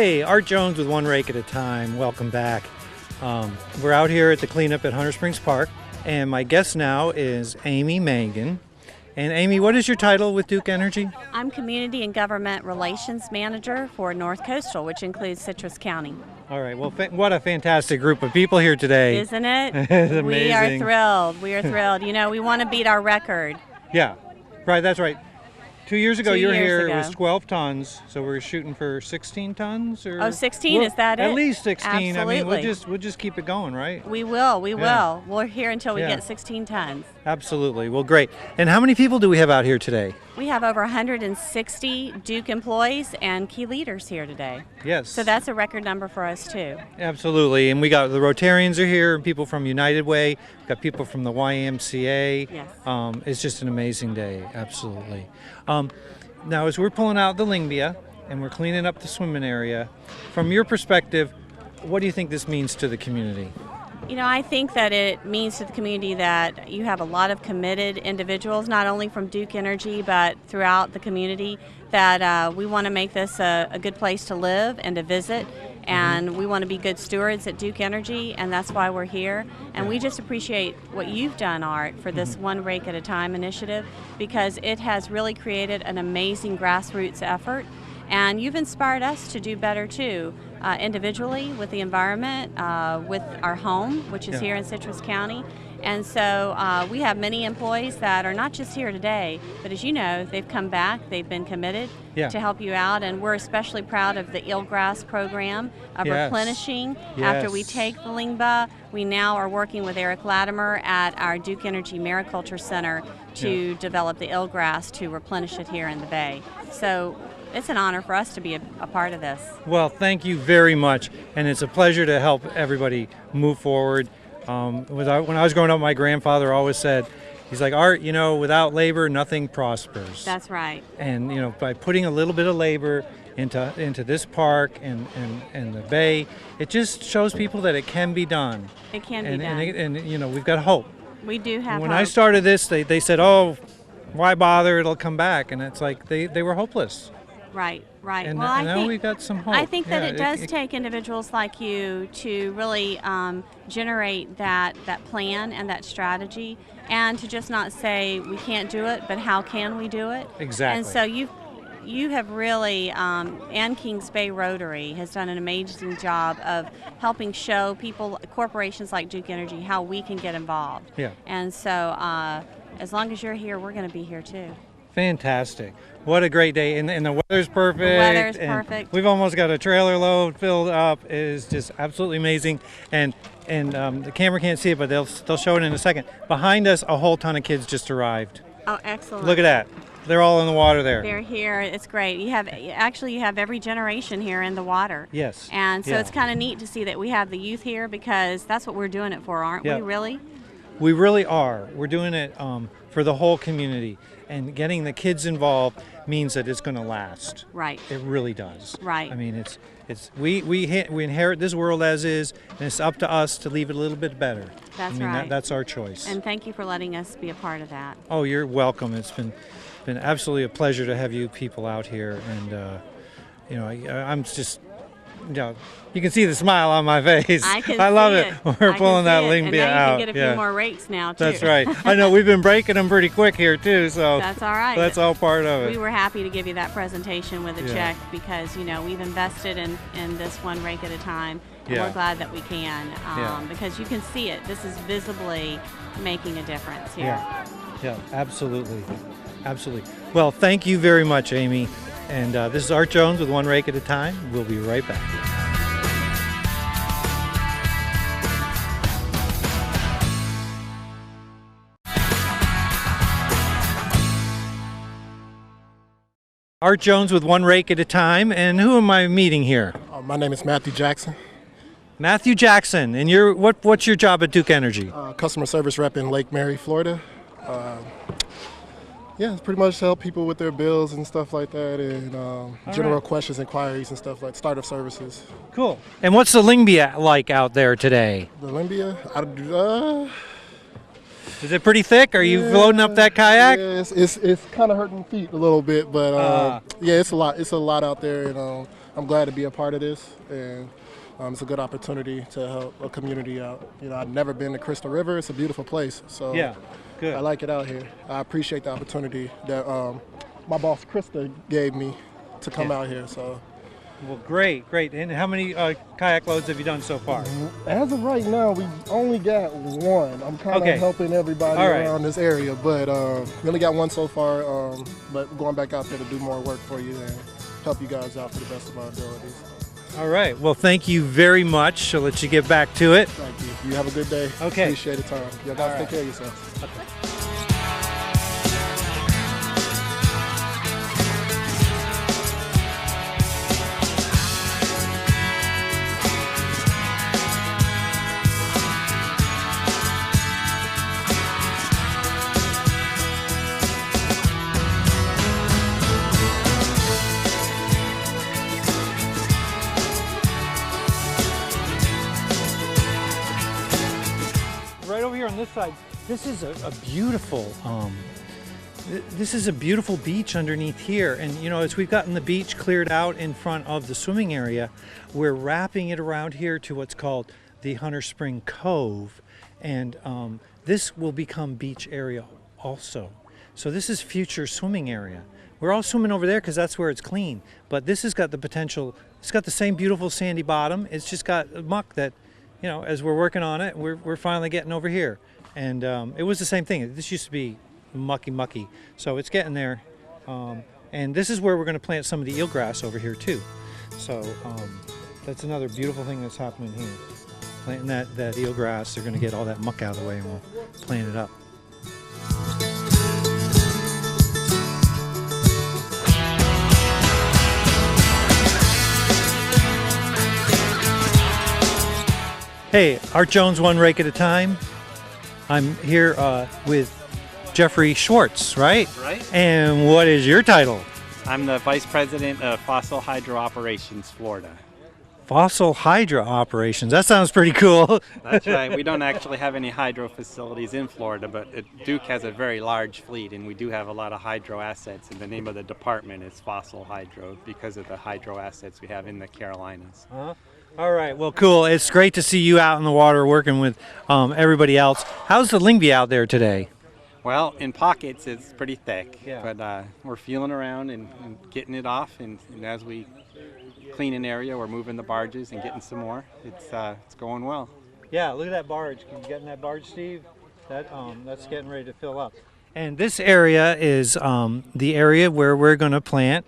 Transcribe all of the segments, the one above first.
Hey, Art Jones with One Rake at a Time. Welcome back. We're out here at the cleanup at Hunter Springs Park, and my guest now is Amy Megan. And Amy, what is your title with Duke Energy? I'm Community and Government Relations Manager for North Coastal, which includes Citrus County. All right, well, what a fantastic group of people here today. Isn't it? It's amazing. We are thrilled. We are thrilled. You know, we want to beat our record. Yeah, right, that's right. 2 years ago, 2 you were years here, ago. it was 12 tons, so we're shooting for 16 tons? Or? Oh, 16, is that it? At least 16. Absolutely. I mean, we'll just keep it going, right? We will. Yeah. We're here until we Yeah. get 16 tons. Absolutely. Well, great. And how many people do we have out here today? We have over 160 Duke employees and key leaders here today. Yes. So that's a record number for us, too. Absolutely. And we got the Rotarians are here, and people from United Way, we've got people from the YMCA. Yes. It's just an amazing day. Absolutely. Now, as we're pulling out the Lingbia and we're cleaning up the swimming area, from your perspective, what do you think this means to the community? You know, I think that it means to the community that you have a lot of committed individuals, not only from Duke Energy, but throughout the community, that we want to make this a good place to live and to visit. And we want to be good stewards at Duke Energy, and that's why we're here. And we just appreciate what you've done, Art, for this One Rake at a Time initiative, because it has really created an amazing grassroots effort. And you've inspired us to do better, too, individually with the environment, with our home, which is here in Citrus County. And so we have many employees that are not just here today, but as you know, they've come back, they've been committed to help you out, and we're especially proud of the Eelgrass program of replenishing. After we take the Lingba, we now are working with Eric Latimer at our Duke Energy Mariculture Center to develop the eelgrass to replenish it here in the Bay. So it's an honor for us to be a part of this. Well, thank you very much, and it's a pleasure to help everybody move forward. When I was growing up, my grandfather always said, he's like, Art, you know, without labor, nothing prospers. That's right. And, you know, by putting a little bit of labor into this park and the Bay, it just shows people that it can be done. It can be done. And you know, we've got hope. We do have When hope. I started this, they said, oh, why bother? It'll come back. And it's like they were hopeless. Right, right. And, well, and now we got some hope. I think that it does take individuals like you to really generate that plan and that strategy, and to just not say we can't do it, but how can we do it? Exactly. And so you have really, and Kings Bay Rotary has done an amazing job of helping show people, corporations like Duke Energy, how we can get involved. Yeah. And so as long as you're here, we're going to be here too. Fantastic. What a great day. And the weather's perfect. The weather's and perfect. We've almost got a trailer load filled up. It is just absolutely amazing. And the camera can't see it, but they'll show it in a second. Behind us, a whole ton of kids just arrived. Oh, excellent. Look at that. They're all in the water there. They're here. It's great. You have every generation here in the water. Yes. And so it's kind of neat to see that we have the youth here, because that's what we're doing it for, aren't we, really? We really are. We're doing it for the whole community. And getting the kids involved means that it's going to last. Right. It really does. Right. I mean, we inherit this world as is, and it's up to us to leave it a little bit better. That's right. right. That's our choice. And thank you for letting us be a part of that. Oh, you're welcome. It's been absolutely a pleasure to have you people out here, and you know, I'm just. You know, you can see the smile on my face. I love it. We're pulling that Lingbia out. And now you can get a few more rakes now, too. That's right. I know we've been breaking them pretty quick here, too. So that's all right. That's all part of it. We were happy to give you that presentation with a check, because, you know, we've invested in this One Rake at a Time. And we're glad that we can, because you can see it. This is visibly making a difference here. Yeah, absolutely. Absolutely. Well, thank you very much, Amy. And this is Art Jones with One Rake at a Time. We'll be right back. Art Jones with One Rake at a Time. And who am I meeting here? My name is Matthew Jackson. Matthew Jackson. And what's your job at Duke Energy? Customer service rep in Lake Mary, Florida. Yeah, it's pretty much to help people with their bills and stuff like that, and general questions, inquiries, and stuff like startup services. Cool. And what's the Lingbia like out there today? The Lingbia? Is it pretty thick? Are you floating up that kayak? Yeah, it's kind of hurting feet a little bit, but yeah, it's a lot. It's a lot out there, and I'm glad to be a part of this, and it's a good opportunity to help a community out. You know, I've never been to Crystal River. It's a beautiful place, so Yeah, good. I like it out here. I appreciate the opportunity that my boss Krista gave me to come out here. So. Well, great. And how many kayak loads have you done so far? As of right now, we only got one. I'm kind of helping everybody around this area, but we only got one so far. But we're going back out there to do more work for you and help you guys out to the best of our abilities. All right. Well, thank you very much. I'll let you get back to it. Thank you. You have a good day. Okay. Appreciate the time. You guys take care of yourselves. Okay. Right over here on this side, this is a beautiful this is a beautiful beach underneath here. And you know, as we've gotten the beach cleared out in front of the swimming area, we're wrapping it around here to what's called the Hunter Spring Cove, and this will become beach area also. So this is future swimming area. We're all swimming over there because that's where it's clean, but this has got the potential. It's got the same beautiful sandy bottom. It's just got muck that, you know, as we're working on it, we're finally getting over here. And it was the same thing. This used to be mucky. So it's getting there. And this is where we're going to plant some of the eelgrass over here too. So that's another beautiful thing that's happening here. Planting that eelgrass, they're going to get all that muck out of the way and we'll plant it up. Hey, Art Jones, one rake at a time. I'm here with Jeffrey Schwartz, right? Right. And what is your title? I'm the Vice President of Fossil Hydro Operations, Florida. Fossil Hydro Operations. That sounds pretty cool. That's right. We don't actually have any hydro facilities in Florida, but Duke has a very large fleet, and we do have a lot of hydro assets. And the name of the department is Fossil Hydro because of the hydro assets we have in the Carolinas. All right, well, cool. It's great to see you out in the water working with everybody else. How's the Lyngby out there today? Well, in pockets, it's pretty thick, Yeah. but we're feeling around and getting it off. And as we clean an area, we're moving the barges and getting some more. It's going well. Yeah, look at that barge. Can you get in that barge, Steve? That's getting ready to fill up. And this area is the area where we're going to plant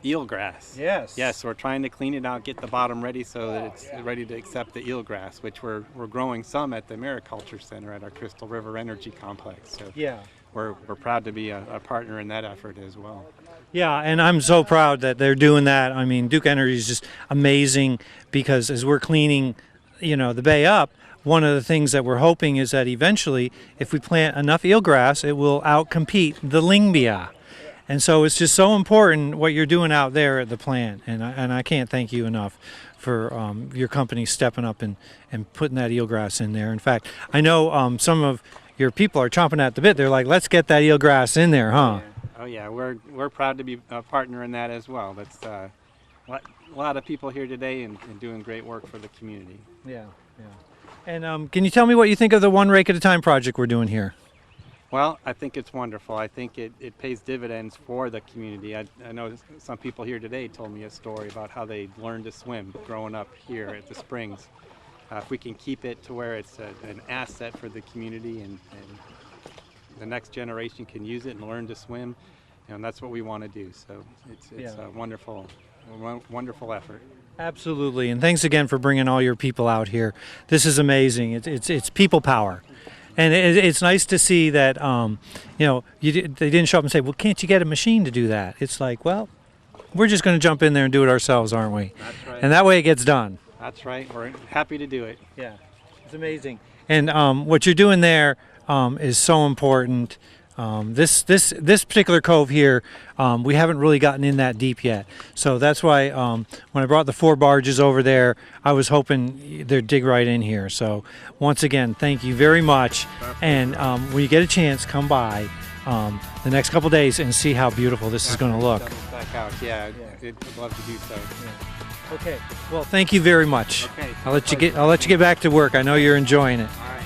eelgrass. Yes. Yes, we're trying to clean it out, get the bottom ready so that it's ready to accept the eelgrass, which we're growing some at the Mariculture Center at our Crystal River Energy Complex. So Yeah. we're proud to be a partner in that effort as well. Yeah, and I'm so proud that they're doing that. I mean, Duke Energy is just amazing because as we're cleaning, you know, the bay up, one of the things that we're hoping is that eventually, if we plant enough eelgrass, it will outcompete the Lyngbya. And so it's just so important what you're doing out there at the plant, and I can't thank you enough for your company stepping up and putting that eelgrass in there. In fact, I know some of your people are chomping at the bit. They're like, let's get that eelgrass in there, huh? Yeah. Oh yeah, we're proud to be a partner in that as well. That's a lot of people here today and doing great work for the community. Yeah. And can you tell me what you think of the One Rake at a Time project we're doing here? Well, I think it's wonderful. I think it pays dividends for the community. I know some people here today told me a story about how they learned to swim growing up here at the Springs. If we can keep it to where it's an asset for the community and the next generation can use it and learn to swim, and that's what we want to do. So it's a wonderful effort. Absolutely, and thanks again for bringing all your people out here. This is amazing. It's people power. And it's nice to see that, you know, they didn't show up and say, well, can't you get a machine to do that? It's like, well, we're just going to jump in there and do it ourselves, aren't we? That's right. And that way it gets done. That's right. We're happy to do it. Yeah, it's amazing. And what you're doing there is so important. This particular cove here, we haven't really gotten in that deep yet. So that's why when I brought the 4 barges over there, I was hoping they'd dig right in here. So once again, thank you very much. And when you get a chance, come by the next couple days and see how beautiful this is going to look. out. Yeah, I'd love to do so. Yeah. Okay. Well, thank you very much. Okay. I'll let you get back to work. I know you're enjoying it. All right.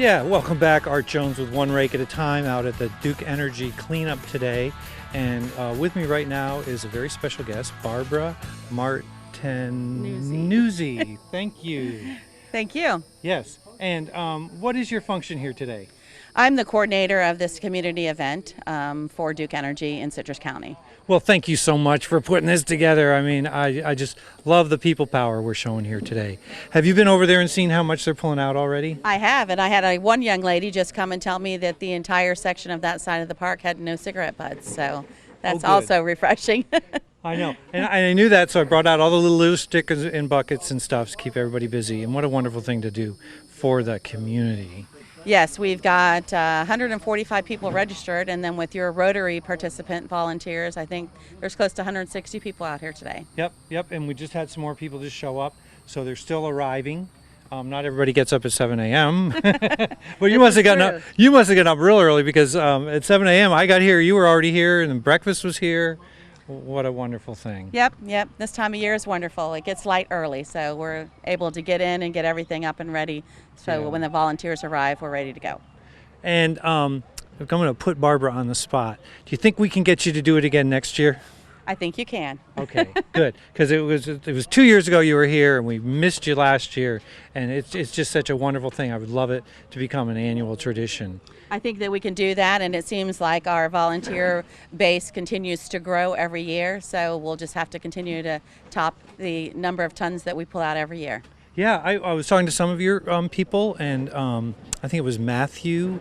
Yeah, welcome back. Art Jones with One Rake at a Time out at the Duke Energy cleanup today. And with me right now is a very special guest, Barbara Martinuzzi. Thank you. Thank you. Yes. And what is your function here today? I'm the coordinator of this community event for Duke Energy in Citrus County. Well, thank you so much for putting this together. I mean, I just love the people power we're showing here today. Have you been over there and seen how much they're pulling out already? I have, and I had one young lady just come and tell me that the entire section of that side of the park had no cigarette butts, so that's also refreshing. I know, and I knew that, so I brought out all the little stickers and buckets and stuff to keep everybody busy, and what a wonderful thing to do for the community. Yes, we've got 145 people registered, and then with your Rotary participant volunteers, I think there's close to 160 people out here today. Yep, and we just had some more people just show up, so they're still arriving. Not everybody gets up at 7 a.m. Well, you must have gotten up. You must have gotten up real early because at 7 a.m. I got here. You were already here, and breakfast was here. What a wonderful thing. Yep. This time of year is wonderful. It gets light early, so we're able to get in and get everything up and ready. So when the volunteers arrive, we're ready to go. And I'm going to put Barbara on the spot. Do you think we can get you to do it again next year? I think you can. Okay, good. Because it was 2 years ago you were here, and we missed you last year, and it's just such a wonderful thing. I would love it to become an annual tradition. I think that we can do that, and it seems like our volunteer base continues to grow every year, so we'll just have to continue to top the number of tons that we pull out every year. Yeah, I was talking to some of your people, and I think it was Matthew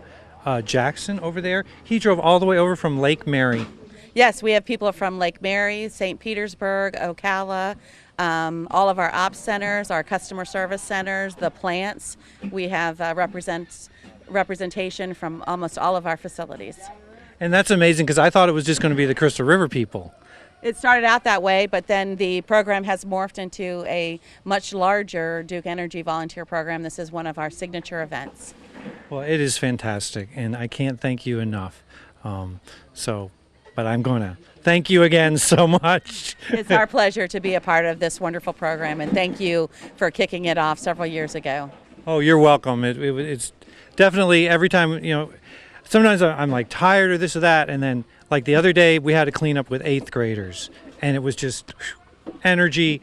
Jackson over there. He drove all the way over from Lake Mary. Yes, we have people from Lake Mary, St. Petersburg, Ocala, all of our ops centers, our customer service centers, the plants. We have representation from almost all of our facilities. And that's amazing because I thought it was just going to be the Crystal River people. It started out that way, but then the program has morphed into a much larger Duke Energy volunteer program. This is one of our signature events. Well, it is fantastic, and I can't thank you enough. But I'm going to thank you again so much. It's our pleasure to be a part of this wonderful program, and thank you for kicking it off several years ago. Oh, you're welcome. It's definitely every time, sometimes I'm like tired or this or that, and then like the other day we had to clean up with 8th graders, and it was just energy.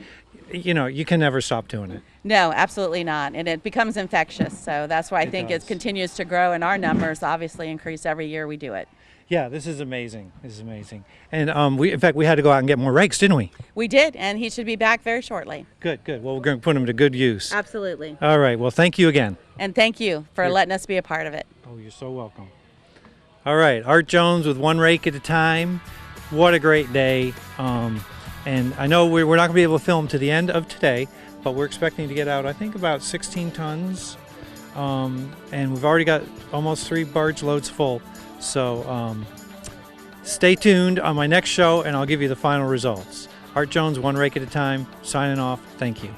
You can never stop doing it. No, absolutely not, and it becomes infectious, so that's why I think it continues to grow, and our numbers obviously increase every year we do it. Yeah, this is amazing. And in fact, we had to go out and get more rakes, didn't we? We did, and he should be back very shortly. Good. Well, we're going to put him to good use. Absolutely. All right. Well, thank you again. And thank you for letting us be a part of it. Oh, you're so welcome. All right. Art Jones with One Rake at a Time. What a great day. And I know we're not going to be able to film to the end of today, but we're expecting to get out, I think, about 16 tons and we've already got almost 3 barge loads full. So stay tuned on my next show, and I'll give you the final results. Art Jones, one rake at a time, signing off. Thank you.